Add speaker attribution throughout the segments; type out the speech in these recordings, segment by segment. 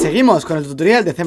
Speaker 1: Seguimos con el tutorial de C++.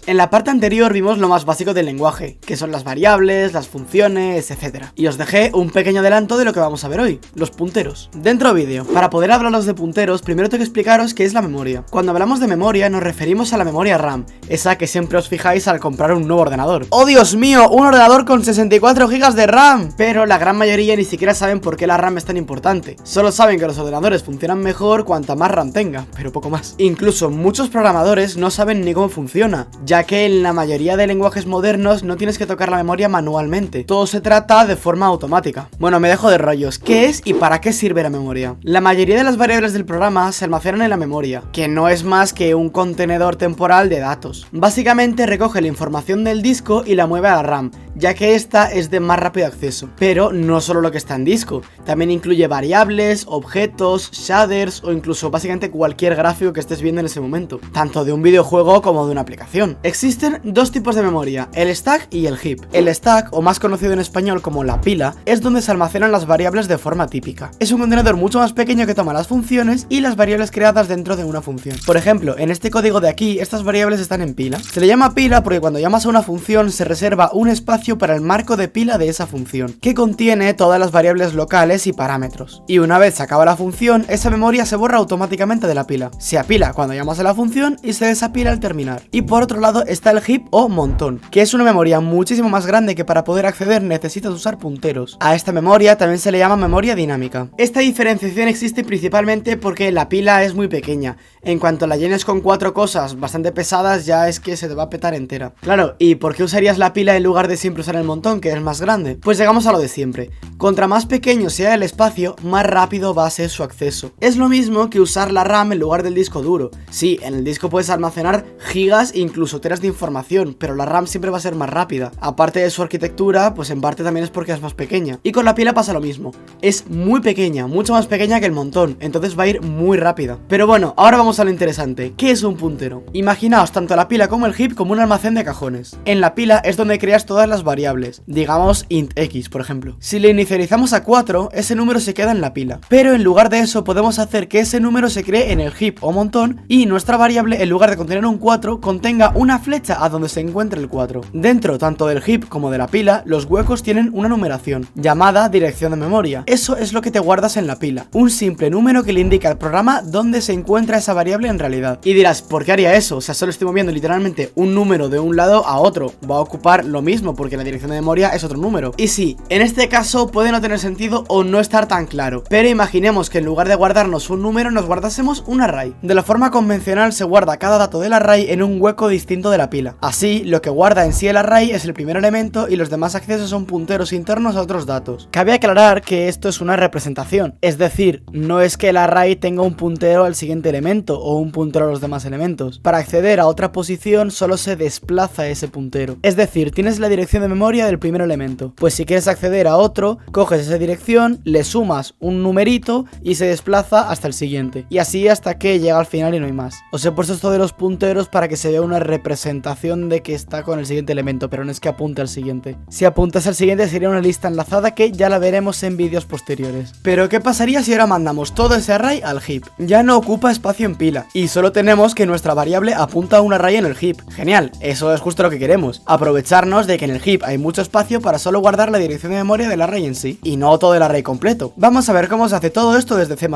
Speaker 1: En la parte anterior vimos lo más básico del lenguaje, que son las variables, las funciones, etc. Y os dejé un pequeño adelanto de lo que vamos a ver hoy, los punteros. Dentro vídeo. Para poder hablaros de punteros, primero tengo que explicaros qué es la memoria. Cuando hablamos de memoria nos referimos a la memoria RAM, esa que siempre os fijáis al comprar un nuevo ordenador. ¡Oh, Dios mío! ¡Un ordenador con 64 GB de RAM! Pero la gran mayoría ni siquiera saben por qué la RAM es tan importante. Solo saben que los ordenadores funcionan mejor cuanta más RAM tenga, pero poco más. Incluso muchos programadores no saben ni cómo funciona, ya que en la mayoría de lenguajes modernos no tienes que tocar la memoria manualmente, todo se trata de forma automática. Bueno, me dejo de rollos. ¿Qué es y para qué sirve la memoria? La mayoría de las variables del programa se almacenan en la memoria, que no es más que un contenedor temporal de datos. Básicamente recoge la información del disco y la mueve a la RAM, ya que esta es de más rápido acceso. Pero no solo lo que está en disco, también incluye variables, objetos, shaders o incluso básicamente cualquier gráfico que estés viendo en ese momento, tanto de un videojuego como de una aplicación. Existen dos tipos de memoria, el stack y el heap. El stack, o más conocido en español como la pila, es donde se almacenan las variables de forma típica. Es un contenedor mucho más pequeño que toma las funciones y las variables creadas dentro de una función. Por ejemplo, en este código de aquí, estas variables están en pila. Se le llama pila porque cuando llamas a una función se reserva un espacio para el marco de pila de esa función, que contiene todas las variables locales y parámetros. Y una vez se acaba la función, esa memoria se borra automáticamente de la pila. Se apila cuando llamas a la función y se desapila al terminar. Y por otro lado está el heap o montón, que es una memoria muchísimo más grande que para poder acceder necesitas usar punteros. A esta memoria también se le llama memoria dinámica. Esta diferenciación existe principalmente porque la pila es muy pequeña. En cuanto la llenes con 4 cosas bastante pesadas, ya es que se te va a petar entera. Claro, ¿y por qué usarías la pila en lugar de siempre usar el montón, que es más grande? Pues llegamos a lo de siempre. Contra más pequeño sea el espacio, más rápido va a ser su acceso. Es lo mismo que usar la RAM en lugar del disco duro. Sí, en el disco puedes almacenar gigas e incluso teras de información, pero la RAM siempre va a ser más rápida. Aparte de su arquitectura, pues en parte también es porque es más pequeña. Y con la pila pasa lo mismo. Es muy pequeña, mucho más pequeña que el montón, entonces va a ir muy rápida. Pero bueno, ahora vamos a lo interesante. ¿Qué es un puntero? Imaginaos tanto la pila como el heap como un almacén de cajones. En la pila es donde creas todas las variables, digamos int x, por ejemplo. Si le inicializamos a 4, ese número se queda en la pila. Pero en lugar de eso podemos hacer que ese número se cree en el heap o montón y nuestra variable, en lugar de contener un 4, contenga una flecha a donde se encuentre el 4. Dentro tanto del heap como de la pila, los huecos tienen una numeración, llamada dirección de memoria. Eso es lo que te guardas en la pila, un simple número que le indica al programa dónde se encuentra esa variable en realidad. Y dirás, ¿por qué haría eso? O sea, solo estoy moviendo literalmente un número de un lado a otro. Va a ocupar lo mismo porque la dirección de memoria es otro número. Y sí, en este caso puede no tener sentido o no estar tan claro, pero imaginemos que en lugar de guardarnos un número nos guardásemos un array. De la forma convencional se guarda cada dato del array en un hueco distinto de la pila. Así, lo que guarda en sí el array es el primer elemento y los demás accesos son punteros internos a otros datos. Cabe aclarar que esto es una representación, es decir, no es que el array tenga un puntero al siguiente elemento o un puntero a los demás elementos. Para acceder a otra posición solo se desplaza ese puntero. Es decir, tienes la dirección de memoria del primer elemento. Pues si quieres acceder a otro, coges esa dirección, le sumas un numerito y se desplaza hasta el siguiente. Y así hasta que llega al final y no hay más. Os he puesto esto de los punteros para que se vea una representación de que está con el siguiente elemento, pero no es que apunte al siguiente. Si apuntas al siguiente sería una lista enlazada que ya la veremos en vídeos posteriores. Pero ¿qué pasaría si ahora mandamos todo ese array al heap? Ya no ocupa espacio en pila y solo tenemos que nuestra variable apunta a un array en el heap. Genial, eso es justo lo que queremos, aprovecharnos de que en el heap hay mucho espacio para solo guardar la dirección de memoria del array en sí y no todo el array completo. Vamos a ver cómo se hace todo esto desde C++.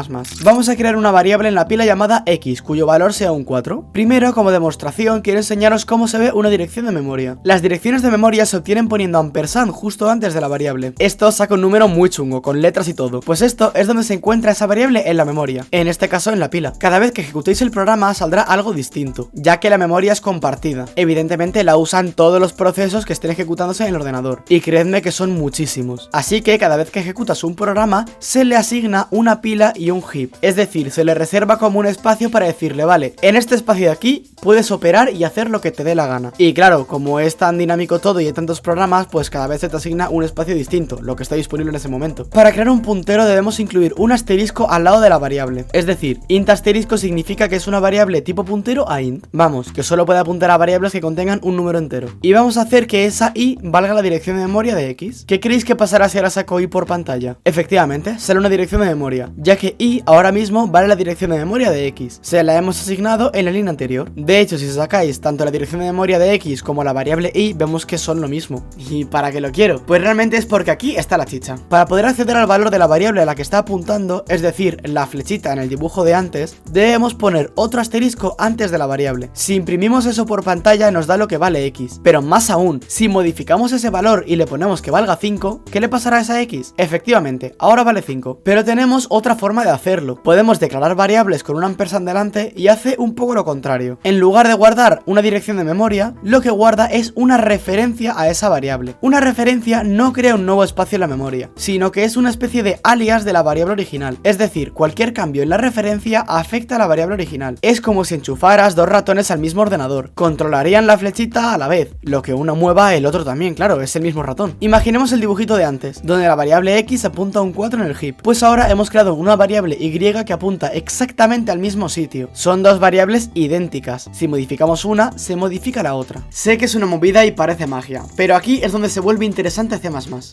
Speaker 1: Vamos a crear una variable en la pila llamada x, cuyo valor sea un 4. Primero, como demostración, quiero enseñaros cómo se ve una dirección de memoria. Las direcciones de memoria se obtienen poniendo ampersand justo antes de la variable. Esto saca un número muy chungo, con letras y todo. Pues esto es donde se encuentra esa variable en la memoria, en este caso en la pila. Cada vez que ejecutéis el programa saldrá algo distinto, ya que la memoria es compartida. Evidentemente la usan todos los procesos que estén ejecutándose en el ordenador, y creedme que son muchísimos. Así que cada vez que ejecutas un programa, se le asigna una pila y un heap. Es decir, se le reserva como un espacio para decirle, vale, en este espacio de aquí puedes operar y hacer lo que te dé la gana. Y claro, como es tan dinámico todo y hay tantos programas, pues cada vez se te asigna un espacio distinto, lo que está disponible en ese momento. Para crear un puntero debemos incluir un asterisco al lado de la variable. Es decir, int asterisco significa que es una variable tipo puntero a int. Vamos, que solo puede apuntar a variables que contengan un número entero. Y vamos a hacer que esa i valga la dirección de memoria de x. ¿Qué creéis que pasará si ahora saco i por pantalla? Efectivamente, sale una dirección de memoria, ya que i ahora mismo vale la dirección de memoria de x. Se la hemos asignado en la línea anterior. De hecho, si sacáis tanto la dirección de memoria de X como la variable Y, vemos que son lo mismo. ¿Y para qué lo quiero? Pues realmente es porque aquí está la chicha. Para poder acceder al valor de la variable a la que está apuntando, es decir, la flechita en el dibujo de antes, debemos poner otro asterisco antes de la variable. Si imprimimos eso por pantalla nos da lo que vale X, pero más aún, si modificamos ese valor y le ponemos que valga 5, ¿qué le pasará a esa X? Efectivamente, ahora vale 5, pero tenemos otra forma de hacerlo. Podemos declarar variables con un ampersand delante y hace un poco lo contrario. En lugar de guardar una dirección de memoria, lo que guarda es una referencia a esa variable. Una referencia no crea un nuevo espacio en la memoria, sino que es una especie de alias de la variable original, es decir, cualquier cambio en la referencia afecta a la variable original. Es como si enchufaras dos ratones al mismo ordenador, controlarían la flechita a la vez, lo que uno mueva el otro también, claro, es el mismo ratón. Imaginemos el dibujito de antes, donde la variable X apunta a un 4 en el heap, pues ahora hemos creado una variable Y que apunta exactamente al mismo sitio. Son dos variables idénticas, si modificamos una, se modifica la otra. Sé que es una movida y parece magia, pero aquí es donde se vuelve interesante C++.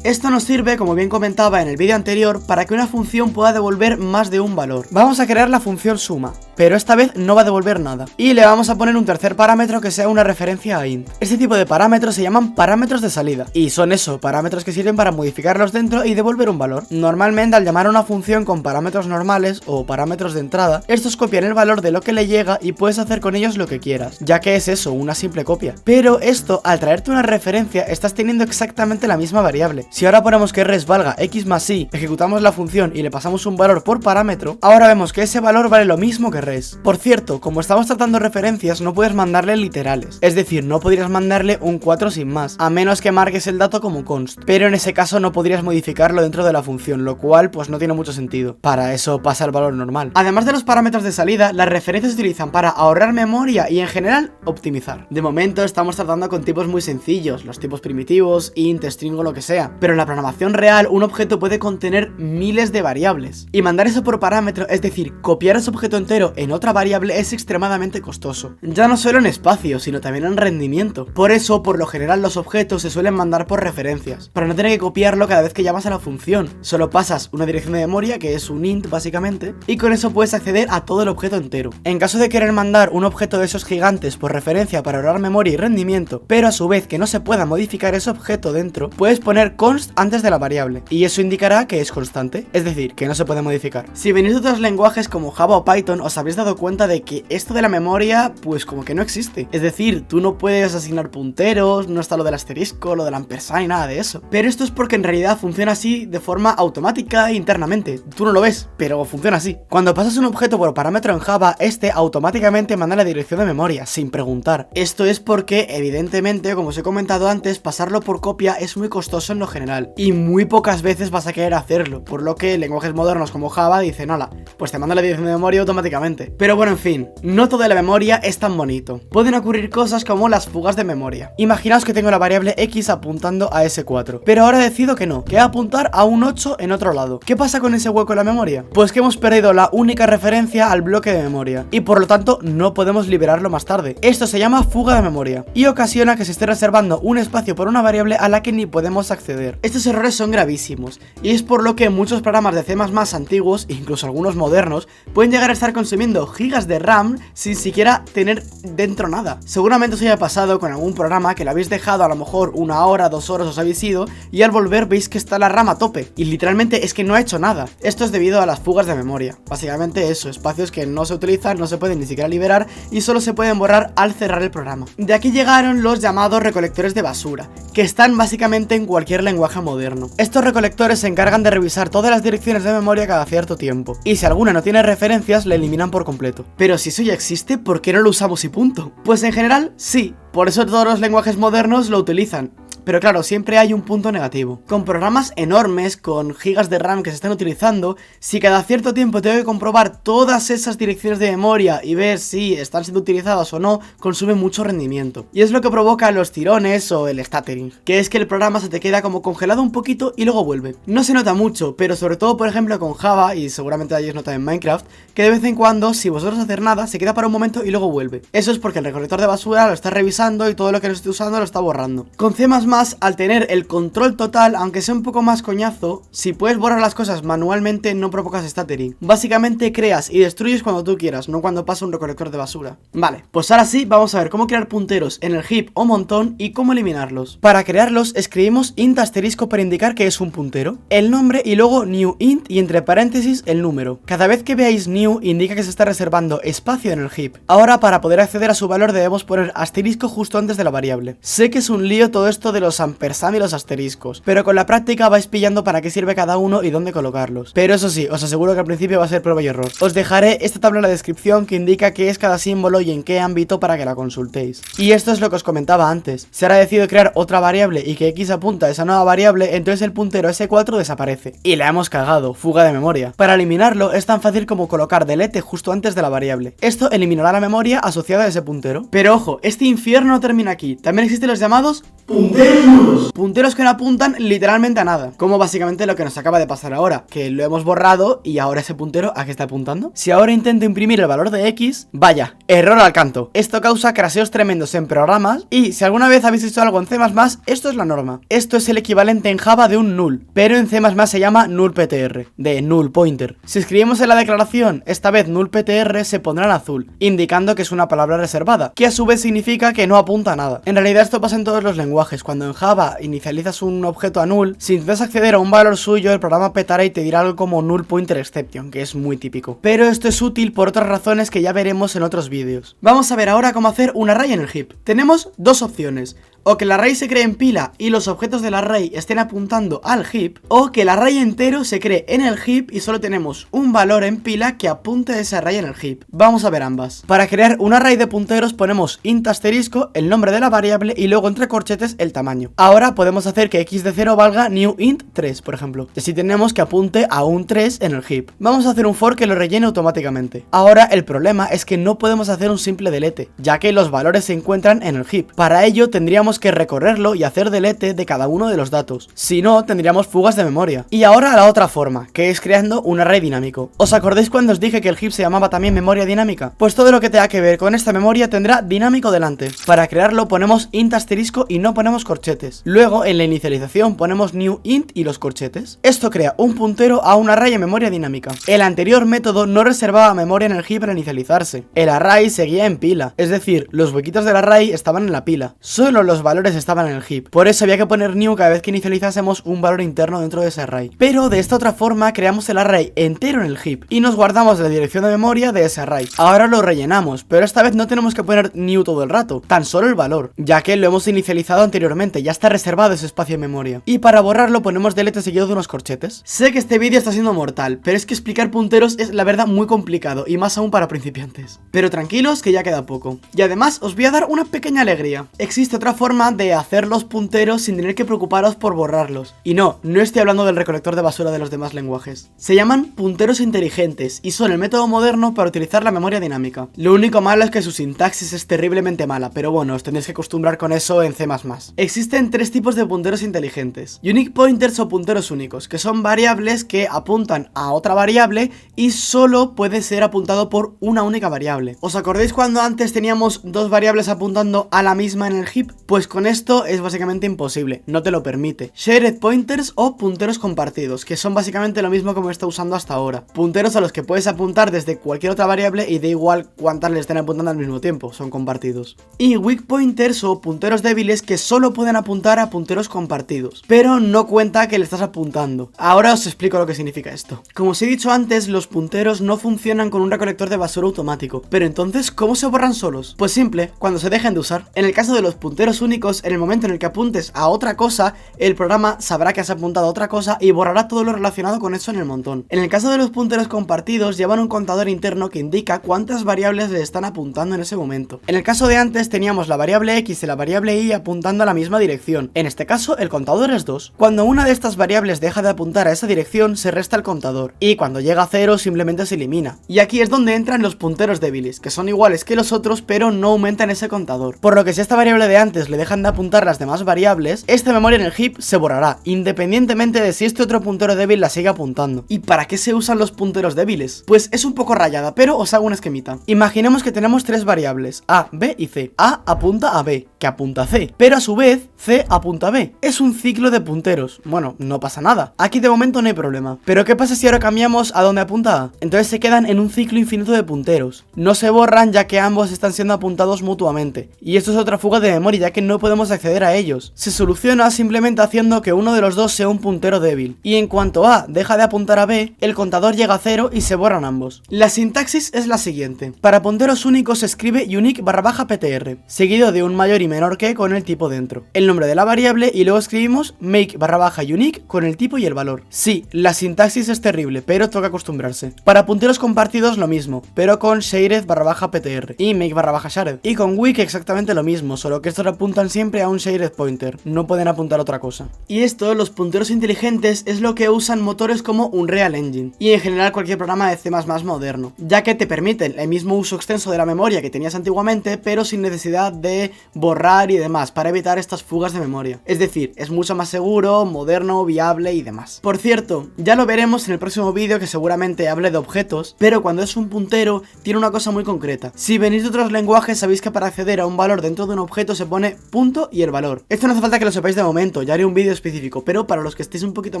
Speaker 1: Esto nos sirve, como bien comentaba en el vídeo anterior, para que una función pueda devolver más de un valor. Vamos a crear la función suma, pero esta vez no va a devolver nada, y le vamos a poner un tercer parámetro que sea una referencia a int. Este tipo de parámetros se llaman parámetros de salida, y son eso, parámetros que sirven para modificarlos dentro y devolver un valor. Normalmente al llamar a una función con parámetros normales o parámetros de entrada, estos copian el valor de lo que le llega y puedes hacer con ellos lo que quieras, ya que es eso, una simple copia. Pero esto, al traerte una referencia, estás teniendo exactamente la misma variable. Si ahora ponemos que res valga x más y, ejecutamos la función y le pasamos un valor por parámetro, ahora vemos que ese valor vale lo mismo que res. Por cierto, como estamos tratando referencias, no puedes mandarle literales, es decir, no podrías mandarle un 4 sin más, a menos que marques el dato como const, pero en ese caso no podrías modificarlo dentro de la función, lo cual pues no tiene mucho sentido. Para eso pasa el valor normal. Además de los parámetros de salida, las referencias se utilizan para ahorrar memoria y en general optimizar. De momento estamos tratando con tipos muy sencillos, los tipos primitivos, int, string o lo que sea, pero en la programación real un objeto puede contener miles de variables y mandar eso por parámetro, es decir, copiar ese objeto entero en otra variable es extremadamente costoso, ya no solo en espacio, sino también en rendimiento. Por eso, por lo general los objetos se suelen mandar por referencias, para no tener que copiarlo cada vez que llamas a la función. Solo pasas una dirección de memoria, que es un int básicamente, y con eso puedes acceder a todo el objeto entero. En caso de querer mandar un objeto de esos gigantes por referencia para ahorrar memoria y rendimiento, pero a su vez que no se pueda modificar ese objeto dentro, puedes poner const antes de la variable, y eso indicará que es constante, es decir, que no se puede modificar. Si venís de otros lenguajes como Java o Python, os habréis dado cuenta de que esto de la memoria, pues como que no existe. Es decir, tú no puedes asignar punteros, no está lo del asterisco, lo del ampersand y nada de eso. Pero esto es porque en realidad funciona así de forma automática e internamente. Tú no lo ves, pero funciona así. Cuando pasas un objeto por parámetro en Java, este automáticamente manda la dirección de memoria, sin preguntar. Esto es porque, evidentemente, como os he comentado antes, pasarlo por copia es muy costoso en lo general, y muy pocas veces vas a querer hacerlo, por lo que lenguajes modernos como Java dicen, hola, pues te manda la dirección de memoria automáticamente. Pero bueno, en fin, no toda la memoria es tan bonito. Pueden ocurrir cosas como las fugas de memoria. Imaginaos que tengo la variable X apuntando a ese 4, pero ahora decido que no, que va a apuntar a un 8 en otro lado. ¿Qué pasa con ese hueco en la memoria? Pues que hemos perdido la única referencia al bloque de memoria, y por lo tanto no podemos liberarlo más tarde. Esto se llama fuga de memoria, y ocasiona que se esté reservando un espacio por una variable a la que ni podemos acceder. Estos errores son gravísimos, y es por lo que muchos programas de C++ antiguos, incluso algunos modernos, pueden llegar a estar consumiendo gigas de RAM sin siquiera tener dentro nada. Seguramente os haya pasado con algún programa que lo habéis dejado a lo mejor 1 hora, 2 horas os habéis ido, y al volver veis que está la RAM a tope, y literalmente es que no ha hecho nada. Esto es debido a las fugas de memoria. Básicamente eso, espacios que no se utilizan, no se pueden ni siquiera liberar y solo se pueden borrar al cerrar el programa. De aquí llegaron los llamados recolectores de basura, que están básicamente en cualquier lenguaje moderno. Estos recolectores se encargan de revisar todas las direcciones de memoria cada cierto tiempo, y si alguna no tiene referencias, la eliminan por completo. Pero si eso ya existe, ¿por qué no lo usamos y punto? Pues en general, sí. Por eso todos los lenguajes modernos lo utilizan. Pero claro, siempre hay un punto negativo. Con programas enormes, con gigas de RAM que se están utilizando, si cada cierto tiempo tengo que comprobar todas esas direcciones de memoria y ver si están siendo utilizadas o no, consume mucho rendimiento. Y es lo que provoca los tirones o el stuttering, que es que el programa se te queda como congelado un poquito y luego vuelve. No se nota mucho, pero sobre todo por ejemplo con Java, y seguramente hayáis notado en Minecraft, que de vez en cuando, si vosotros hacer nada, se queda para un momento y luego vuelve. Eso es porque el recolector de basura lo está revisando y todo lo que no esté usando lo está borrando. Con C++ Además, al tener el control total, aunque sea un poco más coñazo, si puedes borrar las cosas manualmente no provocas stuttering. Básicamente creas y destruyes cuando tú quieras, no cuando pasa un recolector de basura. Vale, pues ahora sí vamos a ver cómo crear punteros en el heap o montón y cómo eliminarlos. Para crearlos escribimos int asterisco para indicar que es un puntero, el nombre y luego new int y entre paréntesis el número. Cada vez que veáis new indica que se está reservando espacio en el heap. Ahora para poder acceder a su valor debemos poner asterisco justo antes de la variable. Sé que es un lío todo esto de los ampersand y los asteriscos, pero con la práctica vais pillando para qué sirve cada uno y dónde colocarlos. Pero eso sí, os aseguro que al principio va a ser prueba y error. Os dejaré esta tabla en la descripción que indica qué es cada símbolo y en qué ámbito para que la consultéis. Y esto es lo que os comentaba antes. Si ahora decido crear otra variable y que x apunta a esa nueva variable, entonces el puntero S4 desaparece. Y la hemos cagado, fuga de memoria. Para eliminarlo es tan fácil como colocar delete justo antes de la variable. Esto eliminará la memoria asociada a ese puntero. Pero ojo, este infierno no termina aquí. También existen los llamados punteros nulos. Punteros que no apuntan literalmente a nada. Como básicamente lo que nos acaba de pasar ahora, que lo hemos borrado y ahora ese puntero ¿a qué está apuntando? Si ahora intento imprimir el valor de x, vaya, error al canto. Esto causa craseos tremendos en programas y si alguna vez habéis hecho algo en C++, esto es la norma. Esto es el equivalente en Java de un null, pero en C++ se llama nullptr, de null pointer. Si escribimos en la declaración, esta vez nullptr se pondrá en azul, indicando que es una palabra reservada, que a su vez significa que no apunta a nada. En realidad esto pasa en todos los lenguajes. Cuando en Java inicializas un objeto a null, si intentas acceder a un valor suyo, el programa petará y te dirá algo como null pointer exception, que es muy típico. Pero esto es útil por otras razones que ya veremos en otros vídeos. Vamos a ver ahora cómo hacer un array en el heap. Tenemos dos opciones. O que el array se cree en pila y los objetos del array estén apuntando al heap, o que el array entero se cree en el heap y solo tenemos un valor en pila que apunte a ese array en el heap. Vamos a ver ambas. Para crear un array de punteros ponemos int asterisco, el nombre de la variable y luego entre corchetes el tamaño. Ahora podemos hacer que x de 0 valga new int 3, por ejemplo. Y así tenemos que apunte a un 3 en el heap. Vamos a hacer un for que lo rellene automáticamente. Ahora el problema es que no podemos hacer un simple delete, ya que los valores se encuentran en el heap. Para ello tendríamos que recorrerlo y hacer delete de cada uno de los datos. Si no, tendríamos fugas de memoria. Y ahora la otra forma, que es creando un array dinámico. ¿Os acordáis cuando os dije que el heap se llamaba también memoria dinámica? Pues todo lo que tenga que ver con esta memoria tendrá dinámico delante. Para crearlo ponemos int asterisco y no ponemos corchetes. Luego en la inicialización ponemos new int y los corchetes. Esto crea un puntero a un array en memoria dinámica. El anterior método no reservaba memoria en el heap para inicializarse. El array seguía en pila, es decir, los huequitos del array estaban en la pila. Solo los valores estaban en el heap. Por eso había que poner new cada vez que inicializásemos un valor interno dentro de ese array. Pero de esta otra forma creamos el array entero en el heap y nos guardamos la dirección de memoria de ese array. Ahora lo rellenamos, pero esta vez no tenemos que poner new todo el rato, tan solo el valor, ya que lo hemos inicializado anteriormente, ya está reservado ese espacio en memoria. Y para borrarlo ponemos delete seguido de unos corchetes. Sé que este vídeo está siendo mortal, pero es que explicar punteros es la verdad muy complicado y más aún para principiantes. Pero tranquilos que ya queda poco. Y además os voy a dar una pequeña alegría. Existe otra forma de hacer los punteros sin tener que preocuparos por borrarlos. Y no estoy hablando del recolector de basura de los demás lenguajes. Se llaman punteros inteligentes y son el método moderno para utilizar la memoria dinámica. Lo único malo es que su sintaxis es terriblemente mala, pero bueno, os tendréis que acostumbrar con eso en C++. Existen tres tipos de punteros inteligentes: unique pointers o punteros únicos, que son variables que apuntan a otra variable y solo puede ser apuntado por una única variable. ¿Os acordáis cuando antes teníamos dos variables apuntando a la misma en el heap? Pues con esto es básicamente imposible, no te lo permite. Shared pointers o punteros compartidos, que son básicamente lo mismo que me está usando hasta ahora. Punteros a los que puedes apuntar desde cualquier otra variable y da igual cuántas le estén apuntando al mismo tiempo, son compartidos. Y weak pointers o punteros débiles que solo pueden apuntar a punteros compartidos, pero no cuenta que le estás apuntando. Ahora os explico lo que significa esto. Como os he dicho antes, los punteros no funcionan con un recolector de basura automático, pero entonces ¿cómo se borran solos? Pues simple, cuando se dejen de usar. En el caso de los punteros únicos, en el momento en el que apuntes a otra cosa, el programa sabrá que has apuntado a otra cosa y borrará todo lo relacionado con eso en el montón. En el caso de los punteros compartidos, llevan un contador interno que indica cuántas variables le están apuntando en ese momento. En el caso de antes teníamos la variable x y la variable y apuntando a la misma dirección. En este caso el contador es 2. Cuando una de estas variables deja de apuntar a esa dirección, se resta el contador, y cuando llega a 0 simplemente se elimina. Y aquí es donde entran los punteros débiles, que son iguales que los otros pero no aumentan ese contador. Por lo que si a esta variable de antes le dejan de apuntar las demás variables, esta memoria en el heap se borrará, independientemente de si este otro puntero débil la sigue apuntando. ¿Y para qué se usan los punteros débiles? Pues es un poco rayada, pero os hago un esquemita. Imaginemos que tenemos tres variables, A, B y C. A apunta a B, que apunta a C, pero a su vez C apunta a B. Es un ciclo de punteros. Bueno, no pasa nada. Aquí de momento no hay problema. Pero ¿qué pasa si ahora cambiamos a donde apunta A? Entonces se quedan en un ciclo infinito de punteros. No se borran ya que ambos están siendo apuntados mutuamente. Y esto es otra fuga de memoria ya que no podemos acceder a ellos. Se soluciona simplemente haciendo que uno de los dos sea un puntero débil. Y en cuanto A deja de apuntar a B, el contador llega a 0 y se borran ambos. La sintaxis es la siguiente. Para punteros únicos se escribe unique_ptr, seguido de un mayor y menor que con el tipo dentro, el nombre de la variable y luego escribimos make_unique con el tipo y el valor. Sí, la sintaxis es terrible, pero toca acostumbrarse. Para punteros compartidos lo mismo, pero con shared_ptr y make_shared. Y con wiki exactamente lo mismo, solo que estos apuntan siempre a un shared pointer, no pueden apuntar a otra cosa. Y esto, los punteros inteligentes, es lo que usan motores como Unreal Engine y en general cualquier programa de C++ moderno, ya que te permiten el mismo uso extenso de la memoria que tenías antiguamente, pero sin necesidad de borrar y demás, para evitar estas fugas de memoria. Es decir, es mucho más seguro, moderno, viable y demás. Por cierto, ya lo veremos en el próximo vídeo que seguramente hable de objetos, pero cuando es un puntero tiene una cosa muy concreta. Si venís de otros lenguajes sabéis que para acceder a un valor dentro de un objeto se pone punto y el valor. Esto no hace falta que lo sepáis de momento, ya haré un vídeo específico, pero para los que estéis un poquito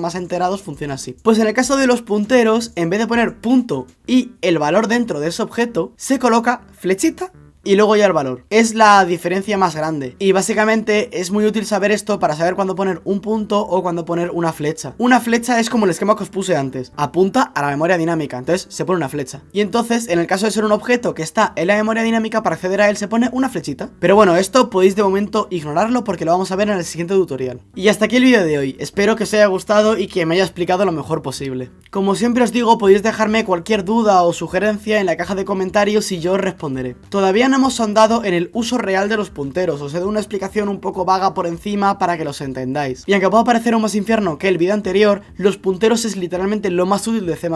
Speaker 1: más enterados funciona así. Pues en el caso de los punteros, en vez de poner punto y el valor dentro de ese objeto, se coloca flechita y luego ya el valor. Es la diferencia más grande y básicamente es muy útil saber esto para saber cuándo poner un punto o cuándo poner una flecha. Una flecha es como el esquema que os puse antes, apunta a la memoria dinámica, entonces se pone una flecha. Y entonces en el caso de ser un objeto que está en la memoria dinámica, para acceder a él se pone una flechita. Pero bueno, esto podéis de momento ignorarlo porque lo vamos a ver en el siguiente tutorial. Y hasta aquí el vídeo de hoy, espero que os haya gustado y que me haya explicado lo mejor posible. Como siempre os digo, podéis dejarme cualquier duda o sugerencia en la caja de comentarios y yo os responderé. Todavía no hemos ahondado en el uso real de los punteros, os he dado una explicación un poco vaga por encima para que los entendáis. Y aunque pueda parecer un más infierno que el vídeo anterior, los punteros es literalmente lo más útil de C++.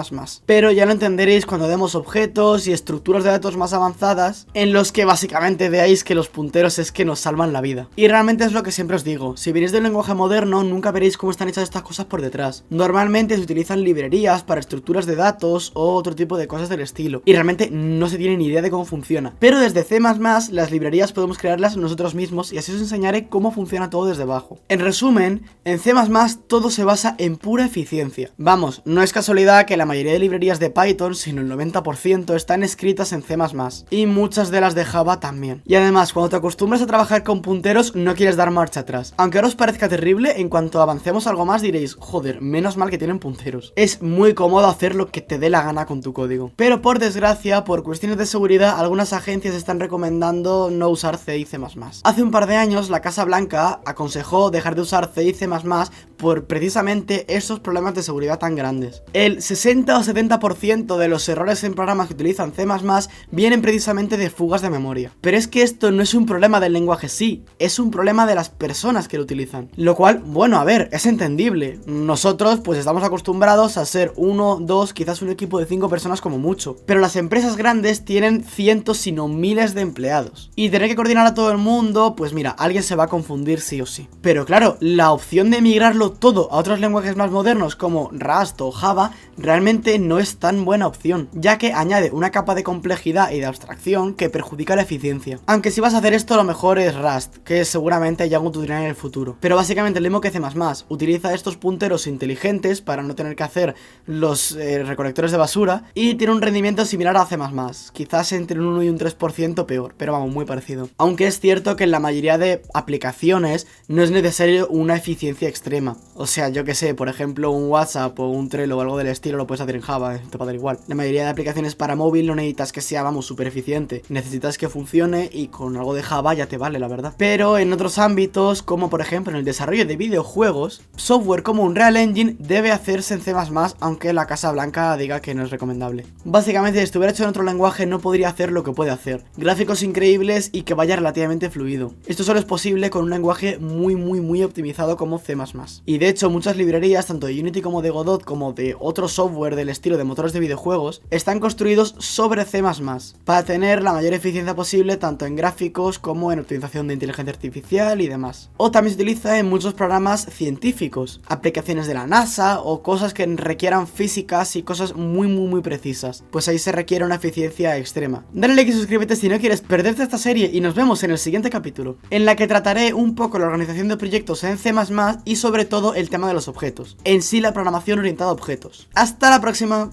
Speaker 1: Pero ya lo entenderéis cuando demos objetos y estructuras de datos más avanzadas, en los que básicamente veáis que los punteros es que nos salvan la vida. Y realmente es lo que siempre os digo, si venís del lenguaje moderno nunca veréis cómo están hechas estas cosas por detrás. Normalmente se utilizan librerías para estructuras de datos o otro tipo de cosas del estilo, y realmente no se tiene ni idea de cómo funciona. Pero desde C++ las librerías podemos crearlas nosotros mismos y así os enseñaré cómo funciona todo desde abajo. En resumen, en C++ todo se basa en pura eficiencia. Vamos, no es casualidad que la mayoría de librerías de Python, sino el 90%, están escritas en C++ y muchas de las de Java también. Y además, cuando te acostumbras a trabajar con punteros no quieres dar marcha atrás. Aunque ahora os parezca terrible, en cuanto avancemos algo más diréis, joder, menos mal que tienen punteros. Es muy cómodo hacer lo que te dé la gana con tu código. Pero por desgracia, por cuestiones de seguridad, algunas agencias están recomendando no usar C y C++. Hace un par de años la Casa Blanca aconsejó dejar de usar C y C++ por precisamente esos problemas de seguridad tan grandes. El 60 o 70% de los errores en programas que utilizan C++ vienen precisamente de fugas de memoria. Pero es que esto no es un problema del lenguaje sí, es un problema de las personas que lo utilizan. Lo cual, bueno, a ver, es entendible. Nosotros pues estamos acostumbrados a ser uno, dos, quizás un equipo de 5 personas como mucho. Pero las empresas grandes tienen cientos si no miles de empleados. Y tener que coordinar a todo el mundo, pues mira, alguien se va a confundir sí o sí. Pero claro, la opción de migrarlo todo a otros lenguajes más modernos como Rust o Java realmente no es tan buena opción, ya que añade una capa de complejidad y de abstracción que perjudica la eficiencia. Aunque si vas a hacer esto, lo mejor es Rust, que seguramente haya algún tutorial en el futuro. Pero básicamente el mismo que C++, utiliza estos punteros inteligentes para no tener que hacer los recolectores de basura y tiene un rendimiento similar a C++, quizás entre un 1 y un 3% peor, pero vamos, muy parecido. Aunque es cierto que en la mayoría de aplicaciones no es necesario una eficiencia extrema. O sea, yo que sé, por ejemplo, un WhatsApp o un Trello o algo del estilo lo puedes hacer en Java, te va a dar igual. La mayoría de aplicaciones para móvil no necesitas que sea, vamos, súper eficiente. Necesitas que funcione y con algo de Java ya te vale, la verdad. Pero en otros ámbitos, como por ejemplo en el desarrollo de videojuegos, software como Unreal Engine debe hacerse en C++, aunque la Casa Blanca diga que no es recomendable. Básicamente, si estuviera hecho en otro lenguaje no podría hacer lo que puede hacer. gráficos increíbles y que vaya relativamente fluido. Esto solo es posible con un lenguaje muy optimizado como C++. Y de hecho muchas librerías, tanto de Unity como de Godot, como de otro software del estilo de motores de videojuegos, están construidos sobre C++ para tener la mayor eficiencia posible tanto en gráficos como en optimización de inteligencia artificial y demás. O también se utiliza en muchos programas científicos, aplicaciones de la NASA o cosas que requieran físicas y cosas muy precisas, pues ahí se requiere una eficiencia extrema. Dale like y suscríbete si no quieres perderte esta serie y nos vemos en el siguiente capítulo, en la que trataré un poco la organización de proyectos en C++ y sobre todo el tema de los objetos, en sí la programación orientada a objetos. ¡Hasta la próxima!